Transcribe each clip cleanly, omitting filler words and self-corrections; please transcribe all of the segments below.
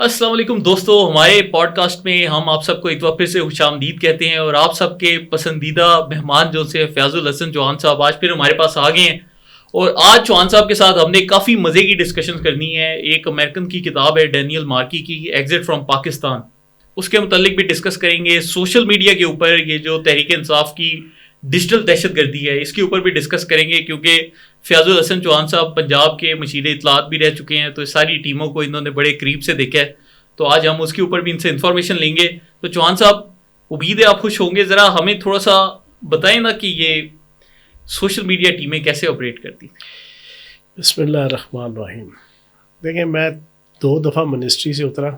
السلام علیکم دوستو، ہمارے پوڈ کاسٹ میں ہم آپ سب کو ایک بار پھر سے خوش آمدید کہتے ہیں، اور آپ سب کے پسندیدہ مہمان جو سے فیاض الحسن چوہان صاحب آج پھر ہمارے پاس آ گئے ہیں. اور آج چوہان صاحب کے ساتھ ہم نے کافی مزے کی ڈسکشن کرنی ہے. ایک امریکن کی کتاب ہے ڈینیل مارکی کی، ایگزٹ فرام پاکستان، اس کے متعلق بھی ڈسکس کریں گے. سوشل میڈیا کے اوپر یہ جو تحریک انصاف کی ڈیجیٹل دہشت گردی ہے اس کے اوپر بھی ڈسکس کریں گے، کیونکہ فیاض الحسن چوہان صاحب پنجاب کے مشیر اطلاعات بھی رہ چکے ہیں، تو ساری ٹیموں کو انہوں نے بڑے قریب سے دیکھا ہے. تو آج ہم اس کے اوپر بھی ان سے انفارمیشن لیں گے. تو چوہان صاحب، امید ہے آپ خوش ہوں گے. ذرا ہمیں تھوڑا سا بتائیں نا کہ یہ سوشل میڈیا ٹیمیں کیسے آپریٹ کرتی ہیں. بسم اللہ الرحمن الرحیم. دیکھیں، میں 2 دفعہ منسٹری سے اترا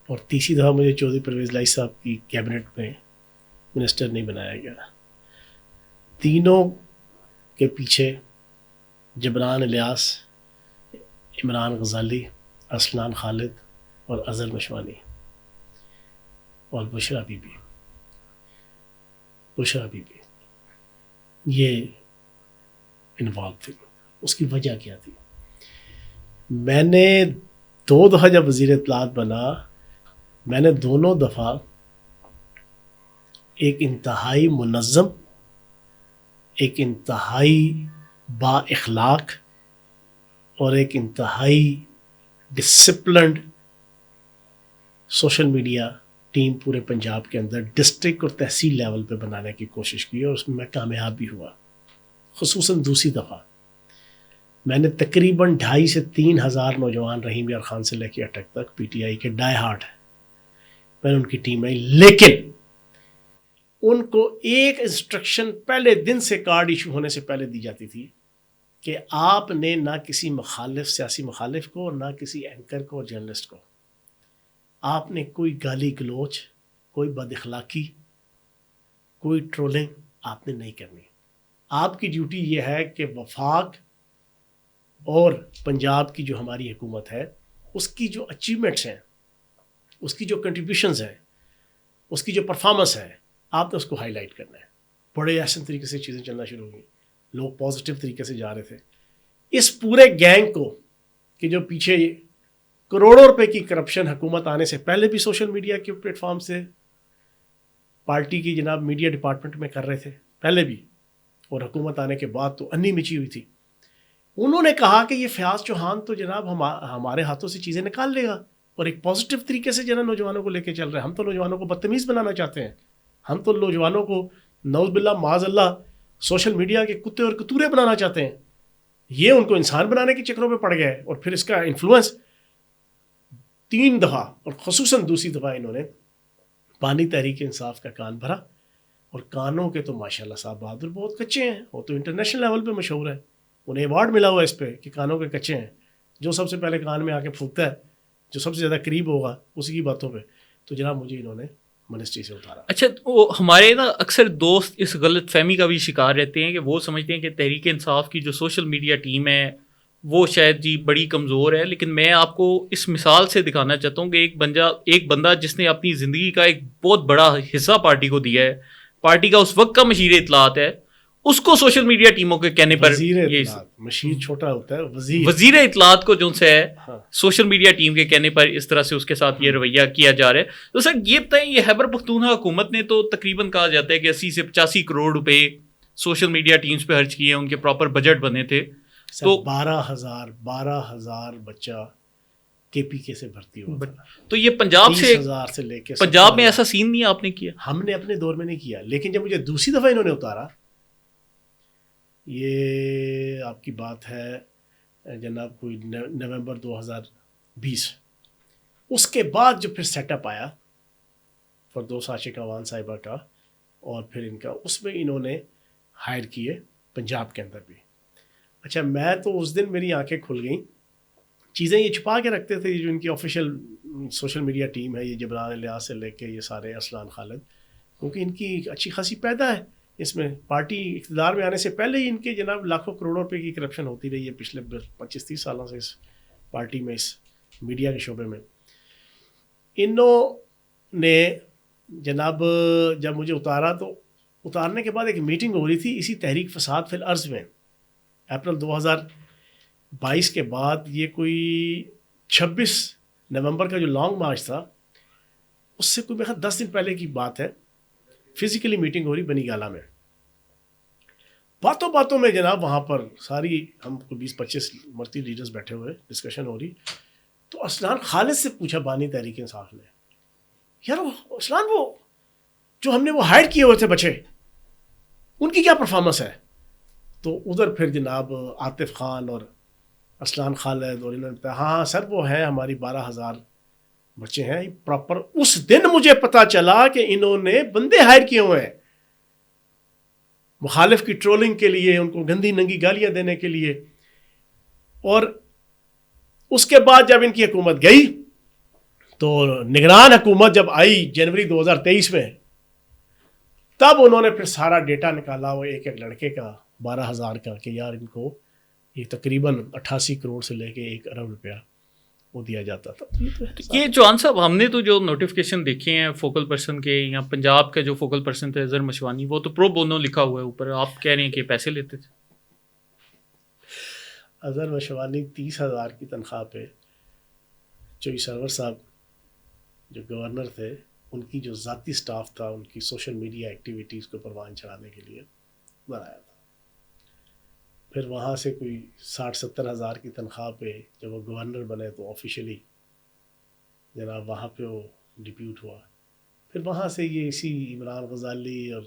اور تیسری دفعہ مجھے چودھری پرویز لائی صاحب کی کیبنٹ میں منسٹر نہیں بنایا گیا. تینوں کے پیچھے جبران الیاس، عمران غزالی، ارسلان خالد اور اظہر مشوانی اور بشرا بی بی یہ انوالو تھی. اس کی وجہ کیا تھی؟ میں نے 2 دفعہ جب وزیر اطلاعات بنا، میں نے دونوں دفعہ ایک انتہائی منظم، ایک انتہائی با اخلاق اور ایک انتہائی ڈسپلنڈ سوشل میڈیا ٹیم پورے پنجاب کے اندر ڈسٹرکٹ اور تحصیل لیول پہ بنانے کی کوشش کی، اور اس میں کامیاب بھی ہوا. خصوصاً دوسری دفعہ میں نے تقریباً 2,500 سے 3,000 نوجوان، رحیم یار خان سے لے کے اٹک تک، پی ٹی آئی کے ڈائی ہارٹ ہیں، میں نے ان کی ٹیم آئی. لیکن ان کو ایک انسٹرکشن پہلے دن سے کارڈ ایشو ہونے سے پہلے دی جاتی تھی کہ آپ نے نہ کسی مخالف، سیاسی مخالف کو، نہ کسی اینکر کو اور جرنلسٹ کو، آپ نے کوئی گالی گلوچ، کوئی بد اخلاقی، کوئی ٹرولنگ آپ نے نہیں کرنی. آپ کی ڈیوٹی یہ ہے کہ وفاق اور پنجاب کی جو ہماری حکومت ہے اس کی جو اچیومنٹس ہیں، اس کی جو کنٹریبیوشنز ہیں، اس کی جو پرفارمنس ہے، آپ نے اس کو ہائی لائٹ کرنا ہے. بڑے احسن طریقے سے چیزیں چلنا شروع ہو گئیں، لوگ پازیٹیو طریقے سے جا رہے تھے. اس پورے گینگ کو کہ جو پیچھے کروڑوں روپے کی کرپشن حکومت آنے سے پہلے بھی سوشل میڈیا کے پلیٹ فارم سے پارٹی کی جناب میڈیا ڈپارٹمنٹ میں کر رہے تھے پہلے بھی، اور حکومت آنے کے بعد تو انی مچی ہوئی تھی. انہوں نے کہا کہ یہ فیاض چوہان تو جناب ہمارے ہاتھوں سے چیزیں نکال لے گا، اور ایک پازیٹیو طریقے سے جناب نوجوانوں کو لے کے چل رہے ہیں. ہم تو نوجوانوں کو بدتمیز بنانا چاہتے ہیں، ہم تو نوجوانوں کو نعوذ باللہ معاذ اللہ سوشل میڈیا کے کتے اور کتورے بنانا چاہتے ہیں. یہ ان کو انسان بنانے کے چکروں میں پڑ گئے، اور پھر اس کا انفلوئنس 3 دفعہ اور خصوصاً دوسری دفعہ انہوں نے پانی تحریک انصاف کا کان بھرا. اور کانوں کے تو ماشاءاللہ صاحب بہادر بہت کچے ہیں، وہ تو انٹرنیشنل لیول پہ مشہور ہے، انہیں ایوارڈ ملا ہوا ہے اس پہ کہ کانوں کے کچے ہیں. جو سب سے پہلے کان میں آ کے پھونکتا ہے، جو سب سے زیادہ قریب ہوگا اسی کی باتوں پہ. تو جناب مجھے انہوں نے منسٹری سے اتارا. اچھا، وہ ہمارے نا اکثر دوست اس غلط فہمی کا بھی شکار رہتے ہیں کہ وہ سمجھتے ہیں کہ تحریک انصاف کی جو سوشل میڈیا ٹیم ہے وہ شاید جی بڑی کمزور ہے. لیکن میں آپ کو اس مثال سے دکھانا چاہتا ہوں کہ ایک بندہ جس نے اپنی زندگی کا ایک بہت بڑا حصہ پارٹی کو دیا ہے، پارٹی کا اس وقت کا مشیر اطلاعات ہے، اس کو سوشل میڈیا ٹیموں کے کہنے پر مشیر چھوٹا ہوتا ہے، وزیر اطلاعات کو جو ہے ہاں، سوشل میڈیا ٹیم کے کہنے پر اس طرح سے اس کے ساتھ یہ رویہ کیا جا رہا ہے. تو سر یہ بتائیں، یہ خیبر پختونخوا حکومت نے تو تقریباً کہا جاتا ہے کہ 80 سے 85 کروڑ روپے سوشل میڈیا ٹیمز پہ خرچ کیے ہیں، ان کے پراپر بجٹ بنے تھے. تو 12,000 بچہ کے پی کے سے بھرتی ہوا تھا. تو یہ پنجاب سے 30,000 سے لے کے پنجاب میں ایسا سین نہیں آپ نے کیا؟ ہم نے اپنے دور میں نہیں کیا. لیکن جب مجھے دوسری دفعہ انہوں نے اتارا، یہ آپ کی بات ہے جناب کوئی نومبر 2020، اس کے بعد جو پھر سیٹ اپ آیا فردوس عاشق اعوان صاحبہ کا اور پھر ان کا، اس میں انہوں نے ہائر کیے پنجاب کے اندر بھی. اچھا، میں تو اس دن میری آنکھیں کھل گئیں. چیزیں یہ چھپا کے رکھتے تھے جو ان کی آفیشیل سوشل میڈیا ٹیم ہے، یہ جبران الیاس سے لے کے یہ سارے ارسلان خالد، کیونکہ ان کی اچھی خاصی پیدا ہے اس میں. پارٹی اقتدار میں آنے سے پہلے ہی ان کے جناب لاکھوں کروڑوں روپے کی کرپشن ہوتی رہی ہے پچھلے 25-30 سالوں سے اس پارٹی میں، اس میڈیا کے شعبے میں. انہوں نے جناب جب مجھے اتارا تو اتارنے کے بعد ایک میٹنگ ہو رہی تھی اسی تحریک فساد فی الارض میں، اپریل 2022 کے بعد. یہ کوئی 26 نومبر کا جو لانگ مارچ تھا اس سے کوئی میرا 10 دن پہلے کی بات ہے، فزیکلی میٹنگ ہو رہی بنی گالا میں. باتوں باتوں میں جناب وہاں پر ساری ہم کو 20-25 مرتی لیڈرز بیٹھے ہوئے، ڈسکشن ہو رہی. تو اسلان خالد سے پوچھا بانی تحریک انصاف نے، یار وہ اسلان وہ جو ہم نے وہ ہائر کیے ہوئے تھے بچے، ان کی کیا پرفارمنس ہے؟ تو ادھر پھر جناب عاطف خان اور اسلان خالد اور انہوں نے کہا ہاں سر وہ ہیں ہماری 12,000 بچے ہیں پراپر. اس دن مجھے پتا چلا کہ انہوں نے بندے ہائر کیے ہوئے ہیں مخالف کی ٹرولنگ کے لیے، ان کو گندی ننگی گالیاں دینے کے لیے. اور اس کے بعد جب ان کی حکومت گئی تو نگران حکومت جب آئی جنوری 2023 میں، تب انہوں نے پھر سارا ڈیٹا نکالا وہ ایک ایک لڑکے کا 12,000 کا کہ یار ان کو یہ تقریباً 88 کروڑ سے لے کے 1 ارب روپیہ وہ دیا جاتا تھا. یہ چوہان صاحب ہم نے تو جو نوٹیفکیشن دیکھے ہیں فوکل پرسن کے، یا پنجاب کا جو فوکل پرسن تھے اظہر مشوانی، وہ تو پرو بونو لکھا ہوا ہے اوپر، آپ کہہ رہے ہیں کہ پیسے لیتے تھے. اظہر مشوانی 30,000 کی تنخواہ پہ چوئی سرور صاحب جو گورنر تھے ان کی جو ذاتی سٹاف تھا ان کی سوشل میڈیا ایکٹیویٹیز کو پروان چڑھانے کے لیے بنایا تھا. پھر وہاں سے کوئی 60-70 ہزار کی تنخواہ پہ جب وہ گورنر بنے تو آفیشلی جناب وہاں پہ وہ ڈپیوٹ ہوا. پھر وہاں سے یہ اسی عمران غزالی اور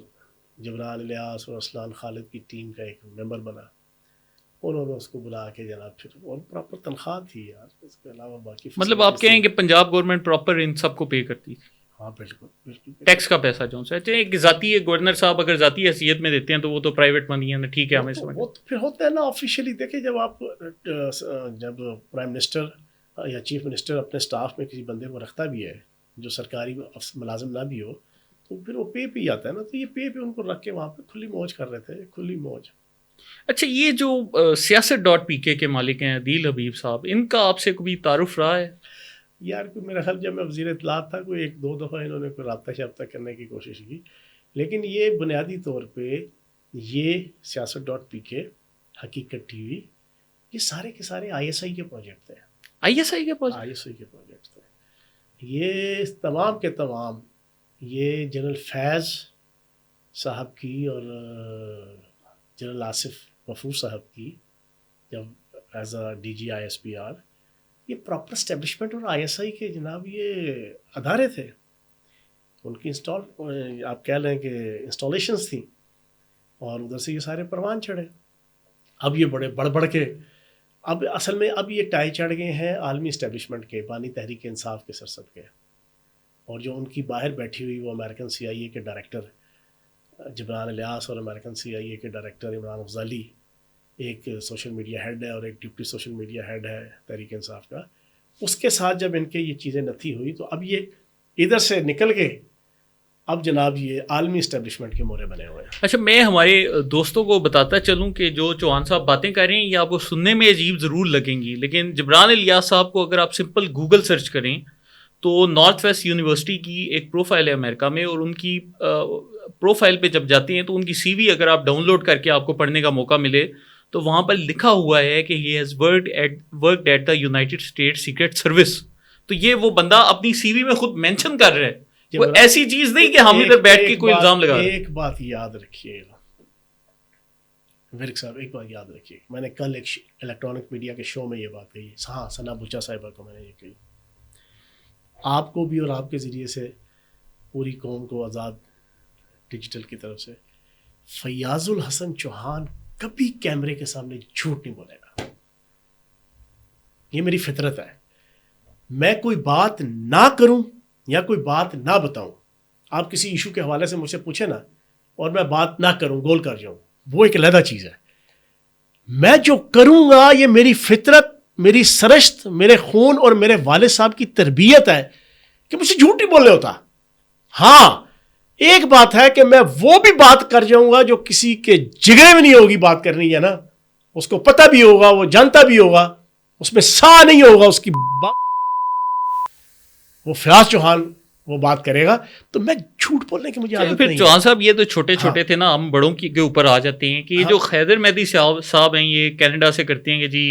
جبران الیاس اور اسلان خالد کی ٹیم کا ایک ممبر بنا. انہوں نے اس کو بلا کے جناب پھر اور پراپر تنخواہ تھی یار. اس کے علاوہ باقی مطلب آپ کہیں کہ پنجاب گورنمنٹ پراپر ان سب کو پے کرتی تھی؟ ہاں بالکل بالکل. ٹیکس کا پیسہ جو ہے ایک ذاتی گورنر صاحب اگر ذاتی حیثیت میں دیتے ہیں تو وہ تو پرائیویٹ منی ہے نا، ٹھیک ہے ہمیں سمجھ. وہ پھر ہوتا ہے نا آفیشیلی. دیکھیں جب آپ جب پرائم منسٹر یا چیف منسٹر اپنے سٹاف میں کسی بندے کو رکھتا بھی ہے جو سرکاری ملازم نہ بھی ہو تو پھر وہ پے پہ آتا ہے نا. تو یہ پے پہ ان کو رکھ کے وہاں پہ کھلی موج کر رہے تھے، کھلی موج. اچھا یہ جو سیاست.pk کے مالک ہیں عدیل حبیب صاحب، ان کا آپ سے کبھی تعارف رہا ہے؟ یار کوئی میرا خیال جب میں وزیر اطلاعات تھا کوئی 1-2 دفعہ انہوں نے کوئی رابطہ شابطہ کرنے کی کوشش کی، لیکن یہ بنیادی طور پہ یہ سیاست.pk، حقیقت ٹی وی، یہ سارے کے سارے ISI کے پروجیکٹ تھے. ISI کے پاس ISI کے پروجیکٹ تھے یہ تمام کے تمام. یہ جنرل فیض صاحب کی اور جنرل آصف غفور صاحب کی جب ایز اے DG ISPR، یہ پراپر اسٹیبلشمنٹ اور ISI کے جناب یہ ادارے تھے. ان کی آپ کہہ لیں کہ انسٹالیشنز تھیں اور ادھر سے یہ سارے پروان چڑھے. اب یہ بڑے بڑھ کے اب اصل میں اب یہ ٹائی چڑھ گئے ہیں عالمی اسٹیبلشمنٹ کے، بانی تحریک انصاف کے سرسد کے. اور جو ان کی باہر بیٹھی ہوئی وہ امریکن CIA کے ڈائریکٹر جبران الیاس اور امریکن CIA کے ڈائریکٹر عمران غزالی، ایک سوشل میڈیا ہیڈ ہے اور ایک ڈپٹی سوشل میڈیا ہیڈ ہے تحریک انصاف کا. اس کے ساتھ جب ان کے یہ چیزیں نتھی ہوئی تو اب یہ ادھر سے نکل گئے، اب جناب یہ عالمی اسٹیبلشمنٹ کے مورے بنے ہوئے ہیں. اچھا میں ہمارے دوستوں کو بتاتا چلوں کہ جو چوہان صاحب باتیں کر رہے ہیں یہ آپ کو سننے میں عجیب ضرور لگیں گی، لیکن جبران الیاس صاحب کو اگر آپ سمپل گوگل سرچ کریں تو نارتھ ویسٹ یونیورسٹی کی ایک پروفائل ہے امریکہ میں، اور ان کی پروفائل پہ جب جاتے ہیں تو ان کی CV اگر آپ ڈاؤن لوڈ کر کے آپ کو پڑھنے کا موقع ملے تو وہاں پر لکھا ہوا ہے کہ he has worked at the United States Secret Service. تو یہ وہ بندہ اپنی CV میں خود مینشن کر رہا ہے، وہ ایسی چیز نہیں کہ ہم ادھر بیٹھ کے کوئی الزام لگا رہے ہیں. ایک بات یاد رکھیے گا ورک صاحب، ایک بات یاد رکھیے، میں نے کل ایک الیکٹرانک میڈیا کے شو میں یہ بات کہی، ہاں ثنا بچا صاحبہ کو میں نے یہ کہی، آپ کو بھی اور آپ کے ذریعے سے پوری قوم کو آزاد ڈیجیٹل کی طرف سے، فیاض الحسن چوہان کبھی کیمرے کے سامنے جھوٹ نہیں بولے گا. یہ میری فطرت ہے. میں کوئی بات نہ کروں یا کوئی بات نہ بتاؤں، آپ کسی ایشو کے حوالے سے مجھ سے پوچھیں نا اور میں بات نہ کروں، گول کر جاؤں، وہ ایک علیحدہ چیز ہے. میں جو کروں گا یہ میری فطرت، میری سرشت، میرے خون اور میرے والد صاحب کی تربیت ہے کہ مجھے جھوٹ نہیں بولنے ہوتا. ہاں ایک بات ہے کہ میں وہ بھی بات کر جاؤں گا جو کسی کے جگرے میں نہیں ہوگی بات کرنی ہے نا، اس کو پتہ بھی ہوگا، وہ جانتا بھی ہوگا، اس میں سا نہیں ہوگا اس کی وہ فیاض چوہان وہ بات کرے گا تو میں جھوٹ بولنے کی مجھے عادت نہیں ہے. چوہان صاحب یہ تو چھوٹے چھوٹے تھے نا، ہم بڑوں کے اوپر آ جاتے ہیں کہ یہ جو خیدر مہدی صاحب ہیں یہ کینیڈا سے کرتے ہیں کہ جی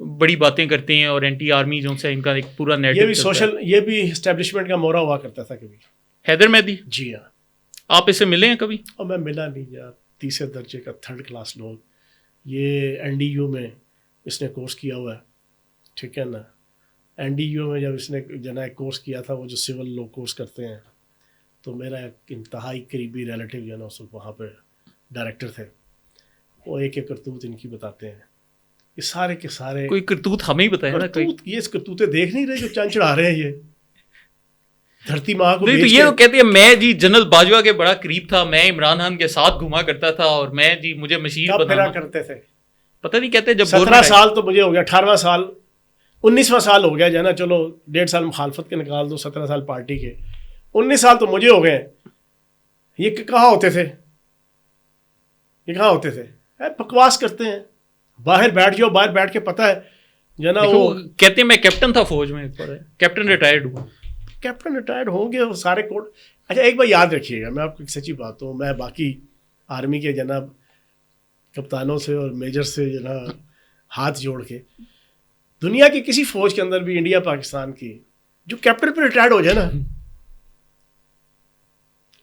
بڑی باتیں کرتے ہیں اور اینٹی آرمی جو سے ان کا ایک پورا نیٹ. یہ بھی اسٹیبلشمنٹ کا مورا ہوا کرتا تھا کبھی. حیدر مہدی, جی ہاں. آپ اس سے ملے ہیں کبھی؟ اور میں ملا نہیں یار, تیسرے درجے کا تھرڈ کلاس لوگ. یہ این ڈی یو میں اس نے کورس کیا ہوا ہے, ٹھیک ہے نا. این ڈی یو میں جب اس نے جنا ایک کورس کیا تھا, وہ جو سول لوگ کورس کرتے ہیں, تو میرا ایک انتہائی قریبی ریلیٹیو جو ہے نا اس وہاں پہ ڈائریکٹر تھے. وہ ایک ایک کرتوت ان کی بتاتے ہیں. یہ سارے کے سارے کوئی کرتوت ہمیں ہی بتایا نا. یہ اس کرتوتے دیکھ نہیں رہے جو چاند چڑھا رہے ہیں یہ دھرتی ماں کو. یہ تو کہتے ہیں میں جی جنرل باجوہ کے بڑا قریب تھا, میں عمران خان کے ساتھ گھوما کرتا تھا, اور میں جی مجھے مشیر بنا کرتے تھے. پتہ نہیں کہتے جب 17 سال تو مجھے ہو گیا, 18واں سال 19واں سال ہو گیا جو ہے نا. چلو 1.5 سال مخالفت کے نکال دو, 17 سال پارٹی کے, 19 سال تو مجھے ہو گئے. یہ کہاں ہوتے تھے, یہ کہاں ہوتے تھے؟ بکواس کرتے ہیں. باہر بیٹھ جاؤ, باہر بیٹھ کے پتہ ہے جو نا وہ کہتے ہیں میں کیپٹن تھا فوج میں, کیپٹن ریٹائرڈ ہوا. کیپٹن ریٹائرڈ ہوں گے وہ سارے کوڈ. اچھا ایک بار یاد رکھیے گا, میں آپ کو ایک سچی بات ہوں, میں باقی آرمی کے جناب کپتانوں سے اور میجر سے جو نا ہاتھ جوڑ کے, دنیا کی کسی فوج کے اندر بھی, انڈیا پاکستان کی, جو کیپٹن پہ ریٹائرڈ ہو جائے نا,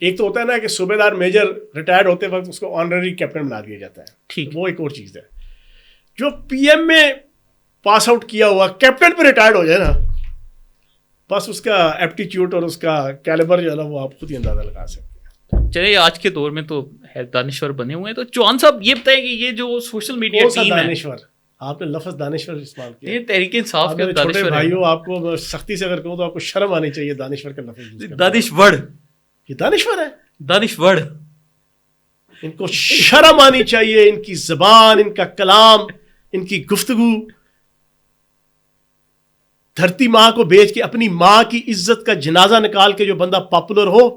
ایک تو ہوتا ہے نا کہ صوبے دار میجر ریٹائرڈ ہوتے وقت اس کو آنرری کیپٹن بنا دیا جاتا ہے, ٹھیک, وہ ایک اور چیز ہے. جو پی ایم میں پاس آؤٹ کیا ہوا کیپٹن پہ ریٹائرڈ ہو جائے نا, بس اس کا ایپٹیچیوڈ اور اس کا کیلیبر جو ہے نا وہ آپ خود ہی اندازہ لگا سکتے ہیں. چلے آج کے دور میں تو دانشور بنے ہوئے ہیں, تو چوہان صاحب یہ بتائیں کہ یہ جو سوشل میڈیا ٹیم ہے, دانشور, آپ نے لفظ دانشور استعمال کیا, یہ تحریک انصاف کے چھوٹے بھائیوں, آپ کو سختی سے اگر کہوں تو آپ کو شرم آنی چاہیے دانشور کا لفظ. دانشور, یہ دانشور ہے, دانشور, ان کو شرم آنی چاہیے. ان کی زبان, ان کا کلام, ان کی گفتگو, دھرتی ماں کو بیچ کے اپنی ماں کی عزت کا جنازہ نکال کے جو بندہ پاپولر ہو,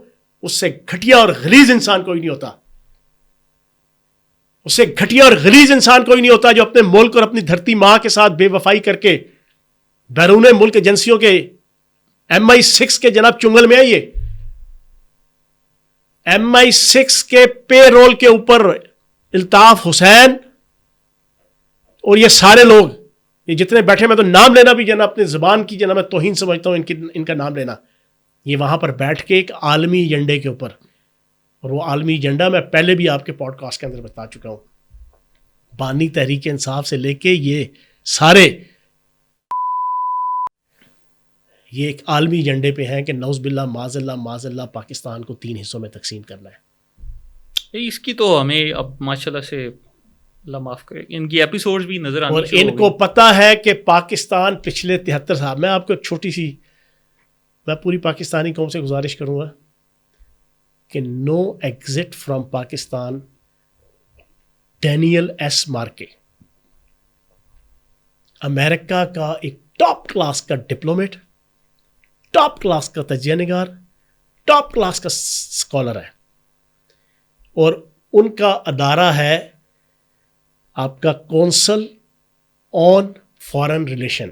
اس سے گھٹیا اور غلیظ انسان کوئی نہیں ہوتا. اس سے گھٹیا اور غلیظ انسان کوئی نہیں ہوتا جو اپنے ملک اور اپنی دھرتی ماں کے ساتھ بے وفائی کر کے بیرون ملک ایجنسیوں کے MI6 کے جناب چنگل میں آئیے. MI6 کے پے رول کے اوپر الطاف حسین اور یہ سارے لوگ, یہ جتنے بیٹھے, میں تو نام لینا بھی جناب اپنی زبان کی جناب میں توہین سمجھتا ہوں ان کا نام لینا. یہ وہاں پر بیٹھ کے ایک عالمی ایجنڈے کے اوپر, اور وہ عالمی ایجنڈا میں پہلے بھی آپ کے پوڈ کاسٹ کے اندر بتا چکا ہوں, بانی تحریک انصاف سے لے کے یہ سارے, یہ ایک عالمی ایجنڈے پہ ہیں کہ نعوذ باللہ معاذ اللہ پاکستان کو 3 حصوں میں تقسیم کرنا ہے. اس کی تو ہمیں اب ماشاءاللہ سے اللہ معاف کرے, ان کی ایپیسوڈز بھی نظر آنے, اور ان کو پتہ ہے کہ پاکستان پچھلے 73 سال, میں آپ کو ایک چھوٹی سی, میں پوری پاکستانی قوم سے گزارش کروں گا کہ no exit from Pakistan. Daniel S Markey, امریکہ کا ایک ٹاپ کلاس کا ڈپلومیٹ, ٹاپ کلاس کا تجزیہ نگار, ٹاپ کلاس کا اسکالر ہے, اور ان کا ادارہ ہے آپ کا council on foreign relation,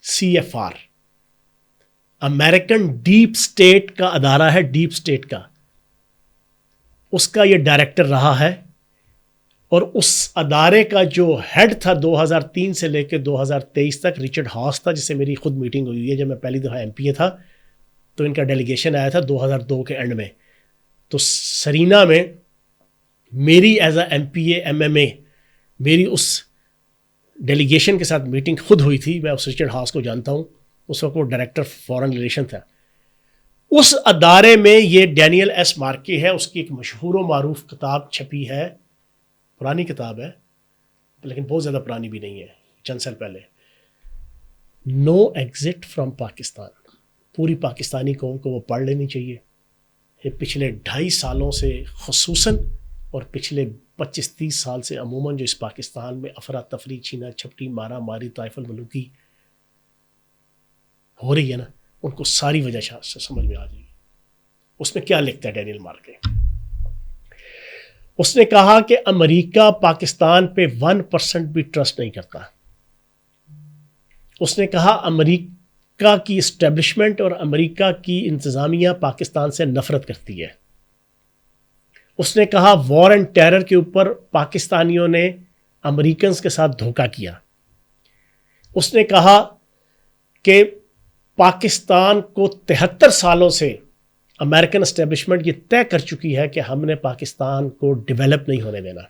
CFR. American deep state کا ادارہ ہے, ڈیپ اسٹیٹ کا. اس کا یہ ڈائریکٹر رہا ہے, اور اس ادارے کا جو ہیڈ تھا 2003 سے لے کے 2023 تک رچرڈ ہاس تھا, جس سے میری خود میٹنگ ہوئی ہے. جب میں پہلی دفعہ MPA تھا تو ان کا ڈیلیگیشن آیا تھا 2002 کے اینڈ میں, تو سرینا میں میری ایز اے MPA MMA میری اس ڈیلیگیشن کے ساتھ میٹنگ خود ہوئی تھی. میں اس رچرڈ ہاس کو جانتا ہوں, اس وقت وہ ڈائریکٹر فارن ریلیشن تھا. اس ادارے میں یہ ڈینیل ایس مارکے ہے, اس کی ایک مشہور و معروف کتاب چھپی ہے, پرانی کتاب ہے لیکن بہت زیادہ پرانی بھی نہیں ہے, چند سال پہلے, نو ایگزٹ فرام پاکستان. پوری پاکستانی قوم کو وہ پڑھ لینی چاہیے. یہ پچھلے 2.5 سالوں سے خصوصاً اور پچھلے 25-30 سال سے عموماً جو اس پاکستان میں افراتفری, چھینا چھپٹی, مارا ماری, طائف الملوکی ہو رہی ہے نا, ان کو ساری وجہ سے سمجھ میں آ جائے گی. اس میں کیا لکھتا ہے ڈینیل مارکے؟ اس نے کہا کہ امریکہ پاکستان پہ 1% بھی ٹرسٹ نہیں کرتا. اس نے کہا امریکہ کی اسٹیبلشمنٹ اور امریکہ کی انتظامیہ پاکستان سے نفرت کرتی ہے. اس نے کہا وار اینڈ ٹیرر کے اوپر پاکستانیوں نے امریکنز کے ساتھ دھوکہ کیا. اس نے کہا کہ پاکستان کو 73 سالوں سے امریکن اسٹیبلشمنٹ یہ طے کر چکی ہے کہ ہم نے پاکستان کو ڈیولپ نہیں ہونے دینا.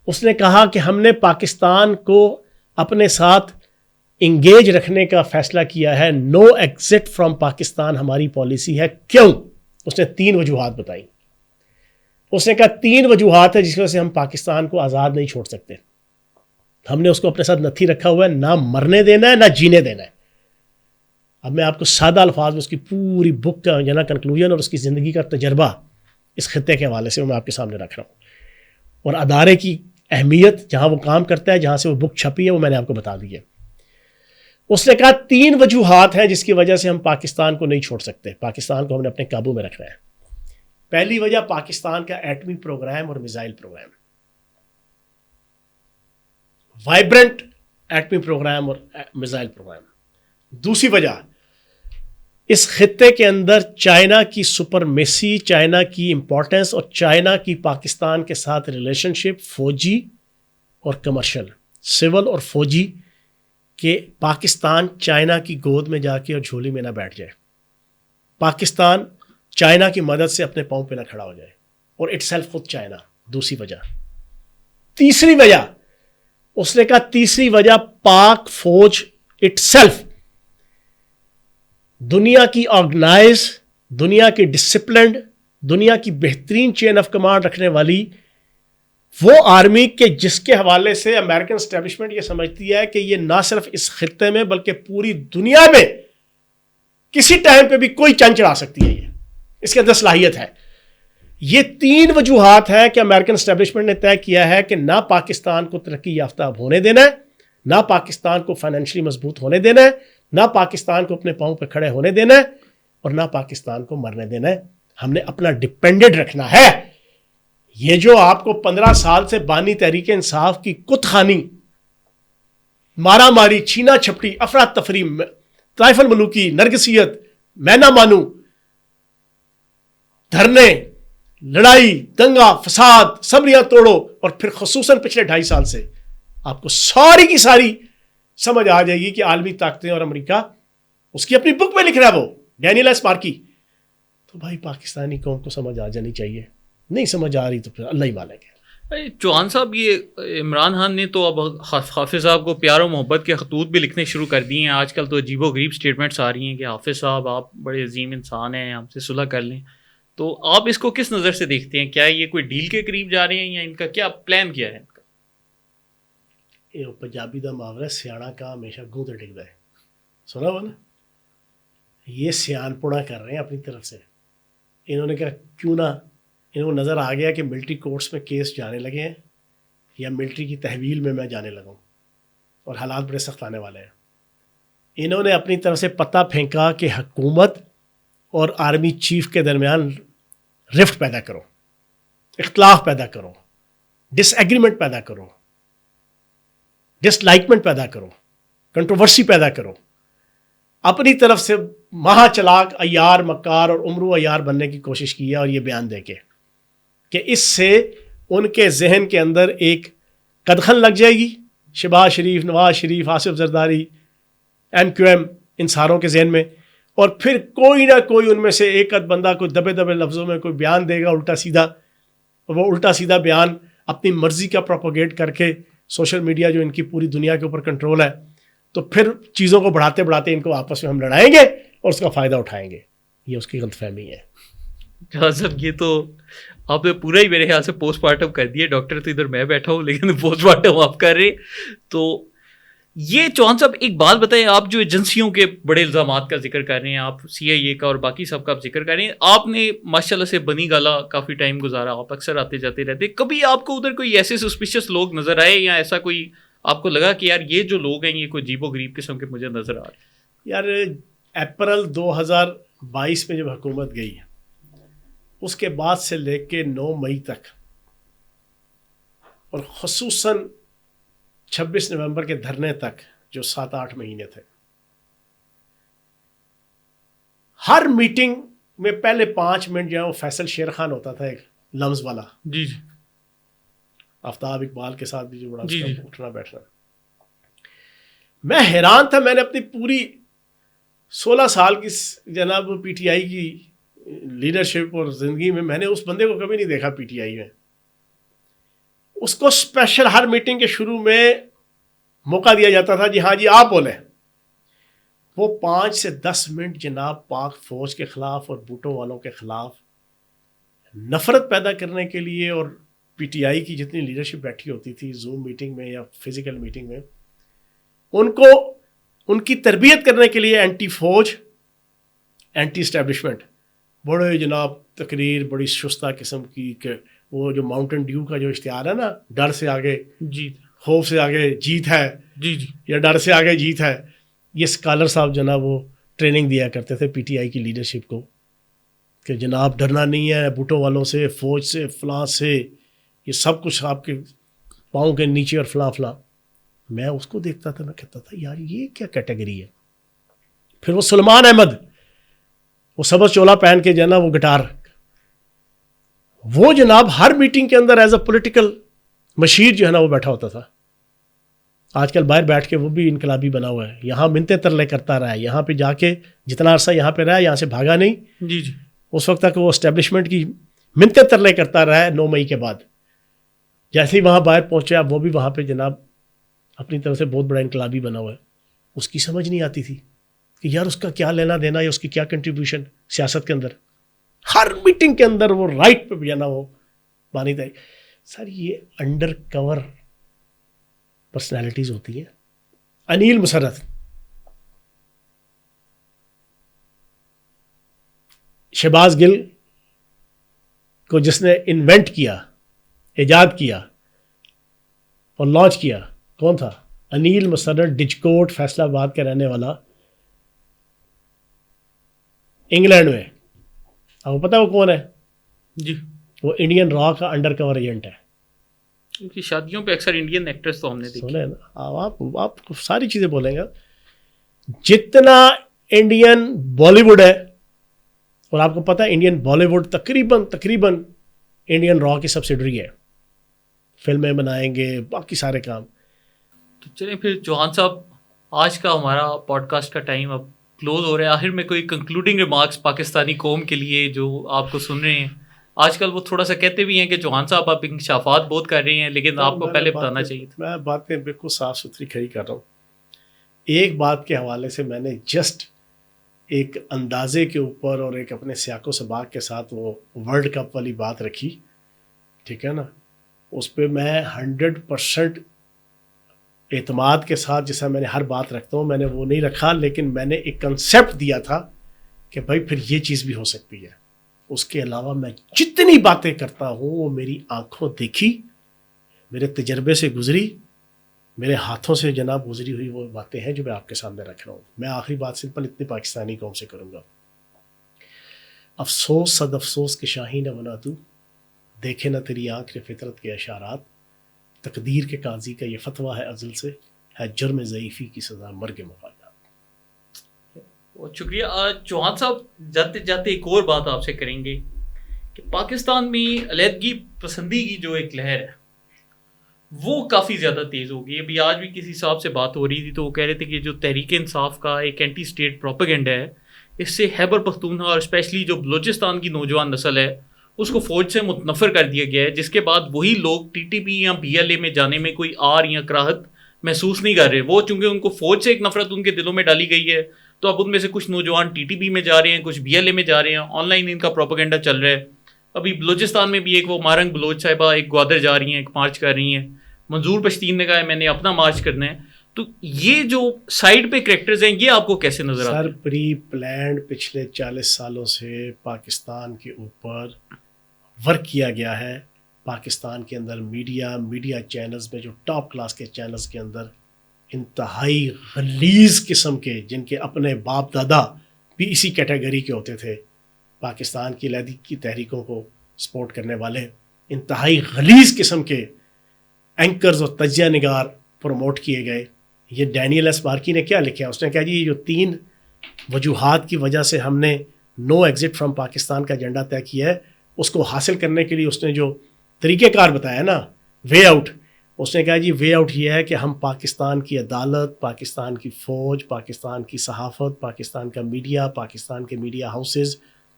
اس نے کہا کہ ہم نے پاکستان کو اپنے ساتھ انگیج رکھنے کا فیصلہ کیا ہے. نو ایگزٹ فرام پاکستان ہماری پالیسی ہے. کیوں؟ اس نے 3 وجوہات بتائیں. اس نے کہا 3 وجوہات ہے جس کی وجہ سے ہم پاکستان کو آزاد نہیں چھوڑ سکتے. ہم نے اس کو اپنے ساتھ نتھی رکھا ہوا ہے, نہ مرنے دینا ہے نہ جینے دینا ہے. اب میں آپ کو سادہ الفاظ میں اس کی پوری بک کا جو نا کنکلوژن اور اس کی زندگی کا تجربہ اس خطے کے حوالے سے میں آپ کے سامنے رکھ رہا ہوں, اور ادارے کی اہمیت جہاں وہ کام کرتا ہے, جہاں سے وہ بک چھپی ہے, وہ میں نے آپ کو بتا دی ہے. اس نے کہا 3 وجوہات ہیں جس کی وجہ سے ہم پاکستان کو نہیں چھوڑ سکتے, پاکستان کو ہم نے اپنے قابو میں رکھنا ہے. پہلی وجہ پاکستان کا ایٹمی پروگرام اور میزائل پروگرام, وائبرنٹ ایٹمی پروگرام اور میزائل پروگرام. دوسری وجہ اس خطے کے اندر چائنا کی سپرمیسی, چائنا کی امپورٹنس اور چائنا کی پاکستان کے ساتھ ریلیشن شپ, فوجی اور کمرشل, سول اور فوجی, کہ پاکستان چائنا کی گود میں جا کے اور جھولی میں نہ بیٹھ جائے. پاکستان چائنا کی مدد سے اپنے پاؤں پہ نہ کھڑا ہو جائے, اور اٹ سیلف خود چائنا. دوسری وجہ. تیسری وجہ اس نے کہا, تیسری وجہ پاک فوج اٹ سیلف دنیا کی آرگنائز, دنیا کی ڈسپلنڈ, دنیا کی بہترین چین آف کمانڈ رکھنے والی وہ آرمی کے جس کے حوالے سے امریکن اسٹیبلشمنٹ یہ سمجھتی ہے کہ یہ نہ صرف اس خطے میں بلکہ پوری دنیا میں کسی ٹائم پہ بھی کوئی چنچ چڑھا سکتی ہے, یہ اس کے اندر صلاحیت ہے. یہ 3 وجوہات ہیں کہ امریکن اسٹیبلشمنٹ نے طے کیا ہے کہ نہ پاکستان کو ترقی یافتہ اب ہونے دینا ہے, نہ پاکستان کو فائنینشلی مضبوط ہونے دینا ہے, نہ پاکستان کو اپنے پاؤں پہ کھڑے ہونے دینا ہے, اور نہ پاکستان کو مرنے دینا ہے. ہم نے اپنا ڈیپینڈنٹ رکھنا ہے. یہ جو آپ کو 15 سال سے بانی تحریک انصاف کی کت خانی, مارا ماری, چھینا چھپٹی, افراتفری, طائف الملوکی, نرگسیت, میں نہ مانوں, دھرنے, لڑائی, دنگا فساد, سمریاں توڑو, اور پھر خصوصاً پچھلے 2.5 سال سے آپ کو ساری کی ساری سمجھ آ جائے گی کہ عالمی طاقتیں اور امریکہ, اس کی اپنی بک میں لکھ رہا ہے وہ ڈینیل ایس مارکی. تو بھائی پاکستانی قوم کو سمجھ آ جانی چاہیے. نہیں سمجھ آ رہی تو پھر اللہ ہی مالک ہے. چوہان صاحب, یہ عمران خان نے تو اب حافظ صاحب کو پیار و محبت کے خطوط بھی لکھنے شروع کر دیے ہیں. آج کل تو عجیب و غریب اسٹیٹمنٹس آ رہی ہیں کہ حافظ صاحب آپ بڑے عظیم انسان ہیں, ہم سے صلح کر لیں. تو آپ اس کو کس نظر سے دیکھتے ہیں؟ کیا یہ کوئی ڈیل کے قریب جا رہے ہیں یا ان کا کیا پلان کیا ہے ان کا؟ یہ پنجابی دا محاورہ سیاڑا کا ہمیشہ گوں تے ڈگدا ہے, سنا ہوا نا. یہ سیان پوڑا کر رہے ہیں اپنی طرف سے. انہوں نے کہا کیوں نہ, انہوں کو نظر آ گیا کہ ملٹری کورٹس میں کیس جانے لگے ہیں یا ملٹری کی تحویل میں جانے لگا ہوں اور حالات بڑے سخت آنے والے ہیں. انہوں نے اپنی طرف سے پتہ پھینکا کہ حکومت اور آرمی چیف کے درمیان رفٹ پیدا کرو, اختلاف پیدا کرو, ڈس ایگریمنٹ پیدا کرو, ڈس لائکمنٹ پیدا کرو, کنٹروورسی پیدا کرو. اپنی طرف سے مہا چلاک, عیار, مکار اور عمرو عیار بننے کی کوشش کی ہے, اور یہ بیان دے کے کہ اس سے ان کے ذہن کے اندر ایک قدخن لگ جائے گی, Shehbaz Sharif, Nawaz Sharif, Asif Zardari, M Q M, ان ساروں کے ذہن میں, اور پھر کوئی نہ کوئی ان میں سے ایک آدھ بندہ کوئی دبے دبے لفظوں میں کوئی بیان دے گا الٹا سیدھا, اور وہ الٹا سیدھا بیان اپنی مرضی کا پروپوگیٹ کر کے, سوشل میڈیا جو ان کی پوری دنیا کے اوپر کنٹرول ہے, تو پھر چیزوں کو بڑھاتے بڑھاتے ان کو آپس میں ہم لڑائیں گے اور اس کا فائدہ اٹھائیں گے. یہ اس کی غلط فہمی ہے. صاحب یہ تو آپ نے پورا ہی میرے خیال سے پوسٹ مارٹم کر دیا. ڈاکٹر تو ادھر میں بیٹھا ہوں لیکن پوسٹ مارٹم آپ کر رہے. تو یہ چوہان صاحب ایک بات بتائیں, آپ جو ایجنسیوں کے بڑے الزامات کا ذکر کر رہے ہیں, آپ سی آئی اے کا اور باقی سب کا آپ ذکر کر رہے ہیں, آپ نے ماشاء اللہ سے بنی گالا کافی ٹائم گزارا, آپ اکثر آتے جاتے رہتے, کبھی آپ کو ادھر کوئی ایسے سسپیشس لوگ نظر آئے یا ایسا کوئی آپ کو لگا کہ یار یہ جو لوگ ہیں یہ کوئی عجیب و غریب قسم کے مجھے نظر آ رہے ہیں؟ یار اپریل 2022 میں جب حکومت گئی, اس کے بعد سے لے کے 9 مئی تک, اور خصوصاً 26 نومبر کے دھرنے تک جو 7-8 مہینے تھے, ہر میٹنگ میں پہلے 5 منٹ جو ہے وہ فیصل شیر خان ہوتا تھا, ایک لمز والا, جی جی, آفتاب اقبال کے ساتھ بھی جو بڑا جی جی, اٹھنا بیٹھنا, میں حیران تھا. میں نے اپنی پوری 16 سال کی جناب پی ٹی آئی کی لیڈرشپ اور زندگی میں نے اس بندے کو کبھی نہیں دیکھا پی ٹی آئی میں. اس کو اسپیشل ہر میٹنگ کے شروع میں موقع دیا جاتا تھا, جی ہاں جی آپ بولیں. وہ 5 سے 10 منٹ جناب پاک فوج کے خلاف اور بوٹو والوں کے خلاف نفرت پیدا کرنے کے لیے, اور پی ٹی آئی کی جتنی لیڈرشپ بیٹھی ہوتی تھی زوم میٹنگ میں یا فزیکل میٹنگ میں, ان کو ان کی تربیت کرنے کے لیے اینٹی فوج اینٹی اسٹیبلشمنٹ بڑے جناب تقریر بڑی شستہ قسم کی, کہ وہ جو ماؤنٹین ڈیو کا جو اشتہار ہے نا, ڈر سے آگے جیت, خوف سے آگے جیت ہے, جی یا ڈر سے آگے جیت ہے. یہ اسکالر صاحب جناب وہ ٹریننگ دیا کرتے تھے پی ٹی آئی کی لیڈرشپ کو کہ جناب ڈرنا نہیں ہے بوٹو والوں سے, فوج سے, فلاں سے, یہ سب کچھ آپ کے پاؤں کے نیچے اور فلاں فلاں. میں اس کو دیکھتا تھا, میں کہتا تھا یار یہ کیا کیٹیگری ہے. پھر وہ سلمان احمد, وہ سبز چولا پہن کے جو ہے نا وہ گٹار, وہ جناب ہر میٹنگ کے اندر ایز اے پولیٹیکل مشیر جو ہے نا وہ بیٹھا ہوتا تھا. آج کل باہر بیٹھ کے وہ بھی انقلابی بنا ہوا ہے, یہاں منتے ترلے کرتا رہا ہے, یہاں پہ جا کے جتنا عرصہ یہاں پہ رہا یہاں سے بھاگا نہیں. جی جی اس وقت تک وہ اسٹیبلشمنٹ کی منتے ترلے کرتا رہا ہے 9 مئی کے بعد. جیسے ہی وہاں باہر پہنچے اب وہ بھی وہاں پہ جناب اپنی طرف سے بہت بڑا انقلابی بنا ہوا ہے. اس کی سمجھ نہیں آتی تھی کہ یار اس کا کیا لینا دینا یا اس کی کیا کنٹریبیوشن سیاست کے اندر. ہر میٹنگ کے اندر وہ رائٹ پہ بھی جانا وہ بانی تھا. سر یہ انڈر کور پرسنالٹیز ہوتی ہیں. انیل مسرت, شہباز گل کو جس نے انوینٹ کیا, ایجاد کیا اور لانچ کیا, کون تھا؟ انیل مسرت, ڈجکوٹ فیصلہ آباد کا رہنے والا, انگلینڈ میں. آپ کو پتا وہ کون ہے؟ جی وہ انڈین را کا انڈر کور ایجنٹ ہے. ان کی شادیوں پہ اکثر انڈین ایکٹرز تو ہم نے دیکھے. سنیں نا آپ ساری چیزیں بولیں گا. جتنا انڈین بالی ووڈ ہے, اور آپ کو پتا ہے انڈین بالی ووڈ تقریباً انڈین را کی سبسیڈری ہے, فلمیں بنائیں گے باقی سارے کام. تو چلیں پھر چوہان صاحب, آج کا ہمارا پوڈ کاسٹ کا ٹائم اب کلوز ہو رہا ہے. آخر میں کوئی کنکلوڈنگ ریمارکس پاکستانی قوم کے لیے جو آپ کو سن رہے ہیں. آج کل وہ تھوڑا سا کہتے بھی ہیں کہ چوہان صاحب آپ انکشافات بہت کر رہے ہیں, لیکن آپ کو پہلے بتانا چاہیے تھا. میں باتیں بالکل صاف ستھری کھڑی کر رہا ہوں. ایک بات کے حوالے سے میں نے جسٹ ایک اندازے کے اوپر اور ایک اپنے سیاق و سباق کے ساتھ وہ ورلڈ کپ والی بات رکھی, ٹھیک ہے نا. اس پہ میں 100% اعتماد کے ساتھ, جیسا میں نے ہر بات رکھتا ہوں, میں نے وہ نہیں رکھا, لیکن میں نے ایک کنسیپٹ دیا تھا کہ بھائی پھر یہ چیز بھی ہو سکتی ہے. اس کے علاوہ میں جتنی باتیں کرتا ہوں وہ میری آنکھوں دیکھی, میرے تجربے سے گزری, میرے ہاتھوں سے جناب گزری ہوئی وہ باتیں ہیں جو میں آپ کے سامنے رکھ رہا ہوں. میں آخری بات سمپل اتنی پاکستانی قوم سے کروں گا. افسوس صد افسوس کہ شاہی نہ بنا تو, دیکھے نہ تیری آنکھ نے فطرت کے اشارات, تقدیر کے قاضی کا یہ فتویٰ ہے ازل سے, ہے جرم ضعیفی کی سزا مرگ مفاجات. بہت شکریہ. چوہان صاحب جاتے جاتے ایک اور بات آپ سے کریں گے کہ پاکستان میں علیحدگی پسندی کی جو ایک لہر ہے وہ کافی زیادہ تیز ہو گئی. ابھی آج بھی کسی صاحب سے بات ہو رہی تھی تو وہ کہہ رہے تھے کہ جو تحریک انصاف کا ایک اینٹی اسٹیٹ پروپیگنڈا ہے, اس سے خیبر پختونخوا اور اسپیشلی جو بلوچستان کی نوجوان نسل ہے اس کو فوج سے متنفر کر دیا گیا ہے, جس کے بعد وہی لوگ ٹی ٹی پی یا پی ایل اے میں جانے میں کوئی آر یا کراہت محسوس نہیں کر رہے. وہ چونکہ ان کو فوج سے ایک نفرت ان کے دلوں میں ڈالی گئی ہے, تو اب ان میں سے کچھ نوجوان ٹی ٹی پی میں جا رہے ہیں, کچھ بی ایل اے میں جا رہے ہیں, آن لائن ان کا پروپیگنڈا چل رہا ہے. ابھی بلوچستان میں بھی ایک وہ مارنگ بلوچ صاحبہ ایک گوادر جا رہی ہیں, ایک مارچ کر رہی ہیں. منظور پشتین نے کہا ہے میں نے اپنا مارچ کرنا ہے. تو یہ جو سائڈ پہ کریکٹرز ہیں یہ آپ کو کیسے نظر آتے ہیں؟ سر پری پلانڈ پچھلے 40 سالوں سے پاکستان کے اوپر ورک کیا گیا ہے. پاکستان کے اندر میڈیا چینلز میں جو ٹاپ کلاس کے چینلز کے اندر انتہائی غلیظ قسم کے, جن کے اپنے باپ دادا بھی اسی کیٹیگری کے ہوتے تھے, پاکستان کی علیحدگی کی تحریکوں کو سپورٹ کرنے والے انتہائی غلیظ قسم کے اینکرز اور تجزیہ نگار پروموٹ کیے گئے. یہ ڈینیل ایس بارکی نے کیا لکھا ہے؟ اس نے کہا جی یہ جو 3 وجوہات کی وجہ سے ہم نے نو ایگزٹ فرام پاکستان کا ایجنڈا طے کیا ہے, اس کو حاصل کرنے کے لیے اس نے جو طریقہ کار بتایا نا, وے آؤٹ, اس نے کہا جی وے آؤٹ یہ ہے کہ ہم پاکستان کی عدالت، پاکستان کی فوج، پاکستان کی صحافت، پاکستان کا میڈیا، پاکستان کے میڈیا ہاؤسز،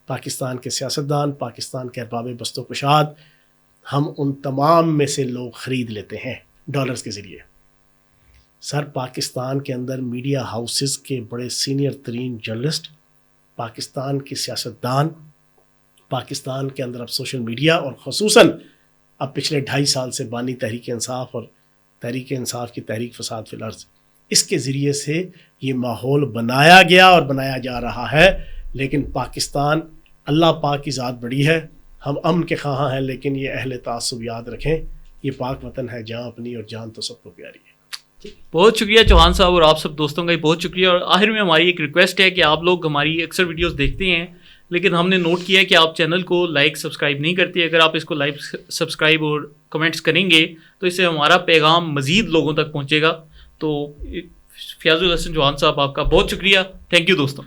پاکستان کے سیاستدان، پاکستان کے ارباب بست و کشاد، ہم ان تمام میں سے لوگ خرید لیتے ہیں ڈالرز کے ذریعے. سر پاکستان کے اندر میڈیا ہاؤسز کے بڑے سینئر ترین جرنلسٹ، پاکستان کے سیاستدان، پاکستان کے اندر اب سوشل میڈیا، اور خصوصاً اب پچھلے 2.5 سال سے بانی تحریک انصاف اور تحریک انصاف کی تحریک فساد فی الارض، اس کے ذریعے سے یہ ماحول بنایا گیا اور بنایا جا رہا ہے. لیکن پاکستان، اللہ پاک کی ذات بڑی ہے، ہم امن کے خواہاں ہیں، لیکن یہ اہل تعصب یاد رکھیں یہ پاک وطن ہے جہاں اپنی اور جان تو سب کو پیاری ہے. بہت شکریہ چوہان صاحب، اور آپ سب دوستوں کا بھی بہت شکریہ. اور آخر میں ہماری ایک ریکویسٹ ہے کہ آپ لوگ ہماری اکثر ویڈیوز دیکھتے ہیں، لیکن ہم نے نوٹ کیا ہے کہ آپ چینل کو لائک سبسکرائب نہیں کرتے. اگر آپ اس کو لائک سبسکرائب اور کمنٹس کریں گے تو اس سے ہمارا پیغام مزید لوگوں تک پہنچے گا. تو فیاض الحسن چوہان صاحب، آپ کا بہت شکریہ. تھینک یو دوستوں.